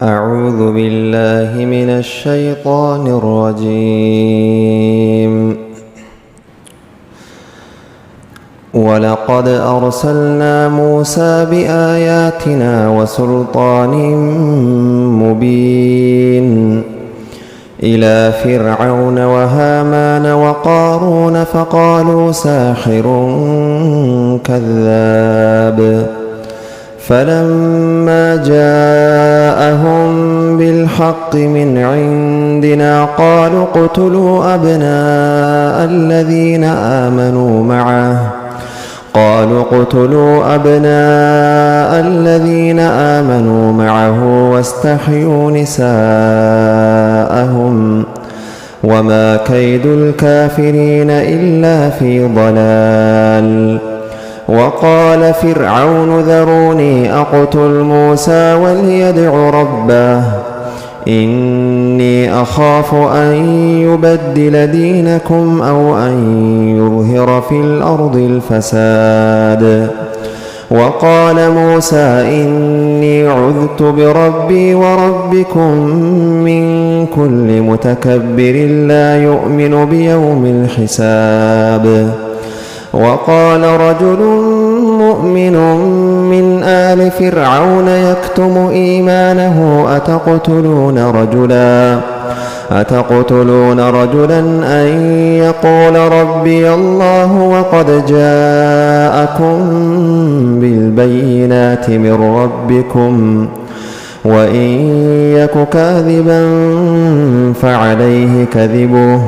أعوذ بالله من الشيطان الرجيم. ولقد أرسلنا موسى بآياتنا وسلطان مبين إلى فرعون وهامان وقارون فقالوا ساحر كذاب. فلما جاءهم بالحق من عندنا قالوا اقتلوا أبناء الذين آمنوا معه واستحيوا نساءهم وما كيد الكافرين إلا في ضلال. وقال فرعون ذروني أقتل موسى وليدع ربه إني أخاف أن يبدل دينكم أو أن يظهر في الأرض الفساد. وقال موسى إني عذت بربي وربكم من كل متكبر لا يؤمن بيوم الحساب. وقال رجل مؤمن من آل فرعون يكتم إيمانه أتقتلون رجلا أن يقول ربي الله وقد جاءكم بالبينات من ربكم وإن يك كاذبا فعليه كذبه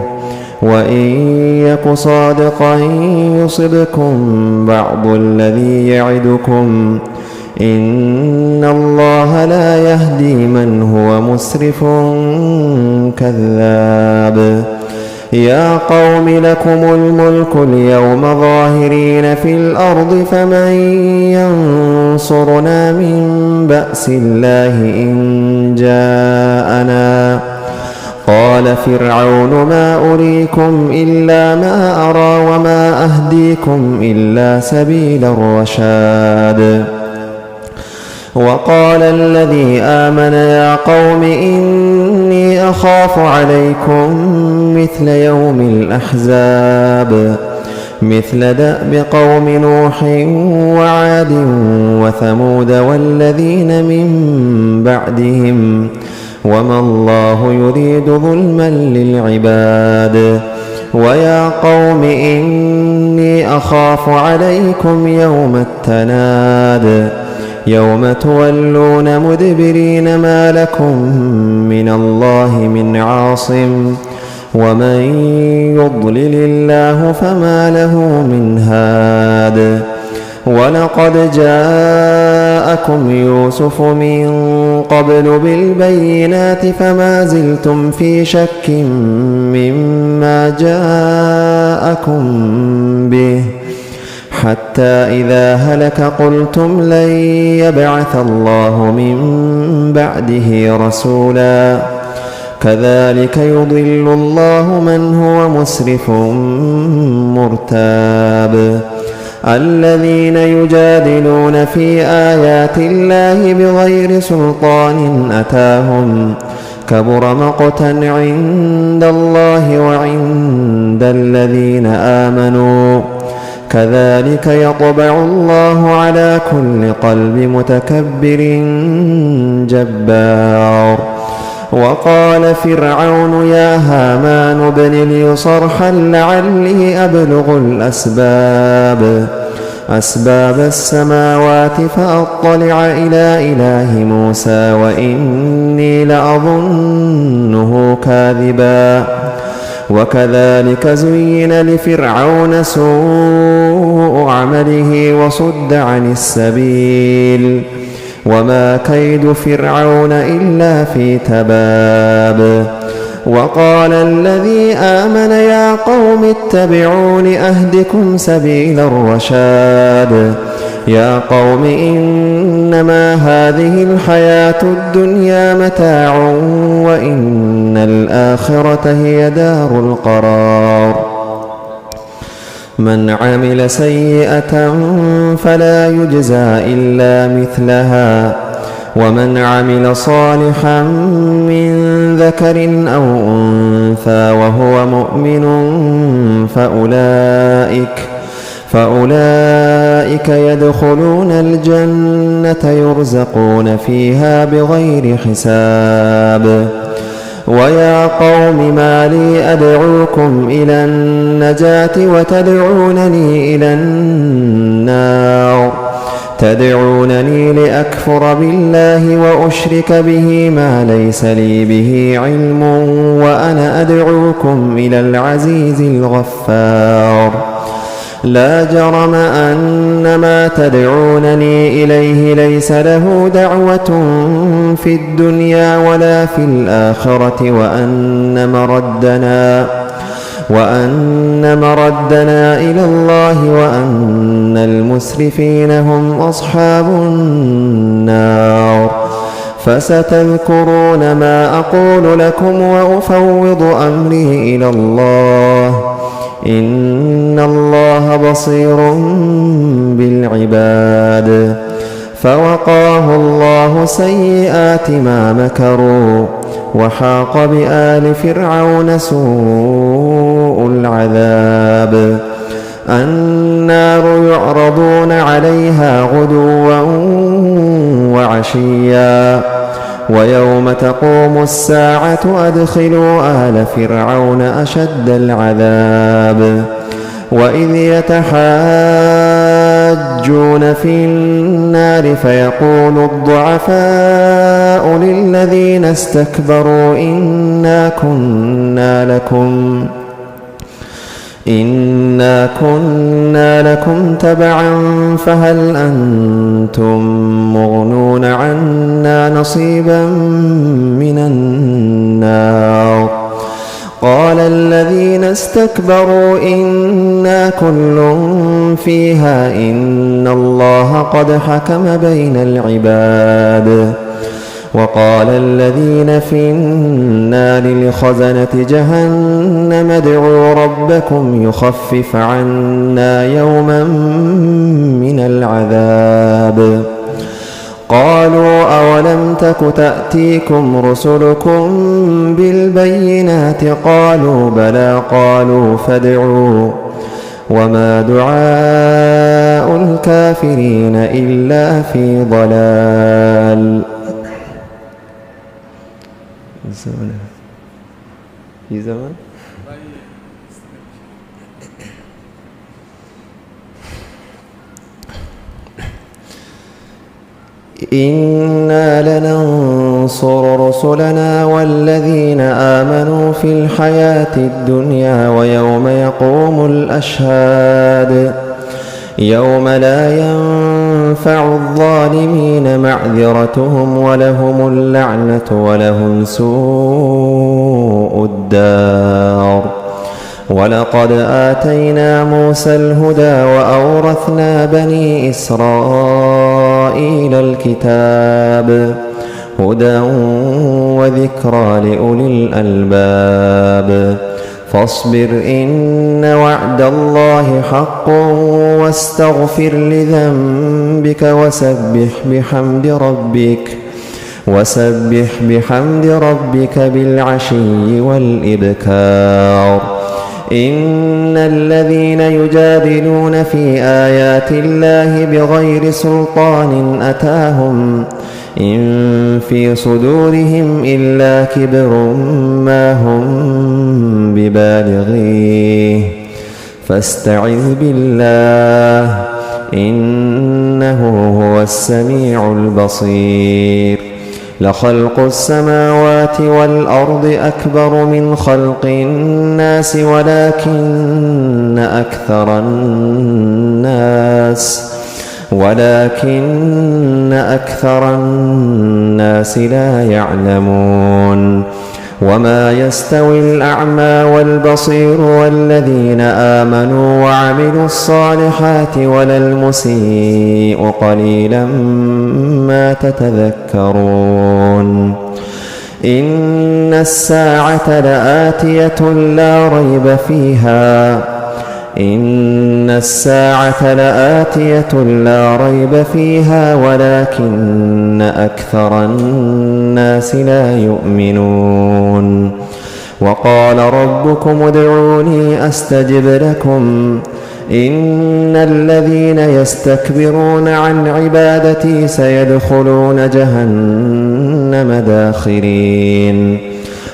وإن يك صادقا يصبكم بعض الذي يعدكم إن الله لا يهدي من هو مسرف كذاب. يا قوم لكم الملك اليوم ظاهرين في الأرض فمن ينصرنا من بأس الله إن جاءنا. قال فرعون ما أريكم إلا ما أرى وما أهديكم إلا سبيل الرشاد. وقال الذي آمن يا قوم إني أخاف عليكم مثل يوم الأحزاب مثل دأب قوم نوح وعاد وثمود والذين من بعدهم وما الله يريد ظلما للعباد. ويا قوم إني أخاف عليكم يوم التناد يوم تولون مدبرين ما لكم من الله من عاصم ومن يضلل الله فما له من هاد. ولقد جاءكم يوسف من قبل بالبينات فما زلتم في شك مما جاءكم به حتى إذا هلك قلتم لن يبعث الله من بعده رسولا كذلك يضل الله من هو مسرف مرتاب. الذين يجادلون في آيات الله بغير سلطان أتاهم كبر مقتا عند الله وعند الذين آمنوا كذلك يطبع الله على كل قلب متكبر جبار. وقال فرعون يا هامان ابن لي صرحا لعلي أبلغ أسباب السماوات فأطلع إلى إله موسى وإني لأظنه كاذبا. وكذلك زين لفرعون سوء عمله وصد عن السبيل وما كيد فرعون إلا في تباب. وقال الذي آمن يا قوم اتبعون أهدكم سبيل الرشاد. يا قوم إنما هذه الحياة الدنيا متاع وإن الآخرة هي دار القرار. من عمل سيئة فلا يجزى إلا مثلها ومن عمل صالحا من ذكر أو أنثى وهو مؤمن فأولئك يدخلون الجنة يرزقون فيها بغير حساب. ويا قوم ما لي أدعوكم إلى النجاة وتدعونني إلى النار تدعونني لأكفر بالله وأشرك به ما ليس لي به علم وأنا أدعوكم إلى العزيز الغفار. لا جرم أن ما تدعونني إليه ليس له دعوة في الدنيا ولا في الآخرة وأن مردنا إلى الله وأن المسرفين هم أصحاب النار. فستذكرون ما أقول لكم وأفوض أمري إلى الله إن الله بصير بالعباد. فوقاه الله سيئات ما مكروا وحاق بآل فرعون سوء العذاب. النار يعرضون عليها غدوا وعشيا ويوم تقوم الساعة أدخلوا آل فرعون أشد العذاب. وإذ يتحاجون في النار فيقول الضعفاء للذين استكبروا إنا كنا لكم تبعا فهل أنتم مغنون عنا نصيبا من النار. قال الذين استكبروا إنا كل فيها إن الله قد حكم بين العباد. وقال الذين في النار لخزنة جهنم ادعوا ربكم يخفف عنا يوما من العذاب. قالوا أولم تك تأتيكم رسلكم بالبينات قالوا بلى قالوا فادعوا وما دعاء الكافرين إلا في ضلال. في زمان إنا لننصر رسلنا والذين آمنوا في الحياة الدنيا ويوم يقوم الأشهاد يوم لا ينفع الظالمين معذرتهم ولهم اللعنة ولهم سوء الدار. ولقد آتينا موسى الهدى وأورثنا بني إسرائيل الكتاب هدى وذكرى لأولي الألباب. فاصبر إن وعد الله حق واستغفر لذنبك وسبح بحمد ربك بالعشي والإبكار. إن الذين يجادلون في آيات الله بغير سلطان أتاهم إن في صدورهم إلا كبر ما هم ببالغيه فاستعذ بالله إنه هو السميع البصير. لخلق السماوات والأرض أكبر من خلق الناس ولكن أكثر الناس لا يعلمون. وما يستوي الأعمى والبصير والذين آمنوا وعملوا الصالحات ولا المسيء قليلا ما تتذكرون. إن الساعة لآتية لا ريب فيها إن الساعة لآتية لا ريب فيها ولكن أكثر الناس لا يؤمنون وقال ربكم ادعوني أستجب لكم إن الذين يستكبرون عن عبادتي سيدخلون جهنم داخرين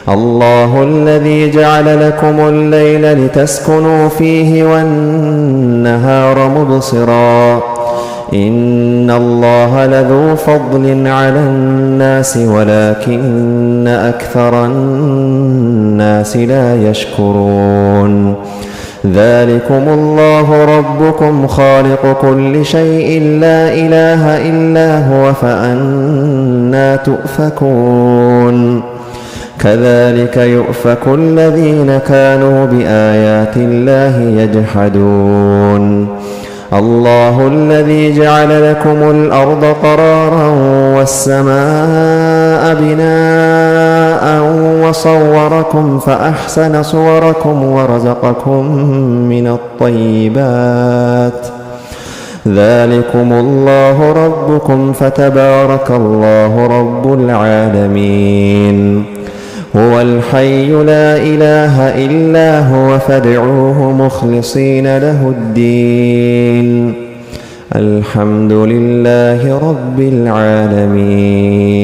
الله الذي جعل لكم الليل لتسكنوا فيه والنهار مبصرا إن الله لذو فضل على الناس ولكن أكثر الناس لا يشكرون ذلكم الله ربكم خالق كل شيء لا إله إلا هو فأنى تؤفكون كذلك يؤفك الذين كانوا بآيات الله يجحدون الله الذي جعل لكم الأرض قرارا والسماء بناء وصوركم فأحسن صوركم ورزقكم من الطيبات ذلكم الله ربكم فتبارك الله رب العالمين هو الحي لا إله إلا هو فادعوه مخلصين له الدين الحمد لله رب العالمين.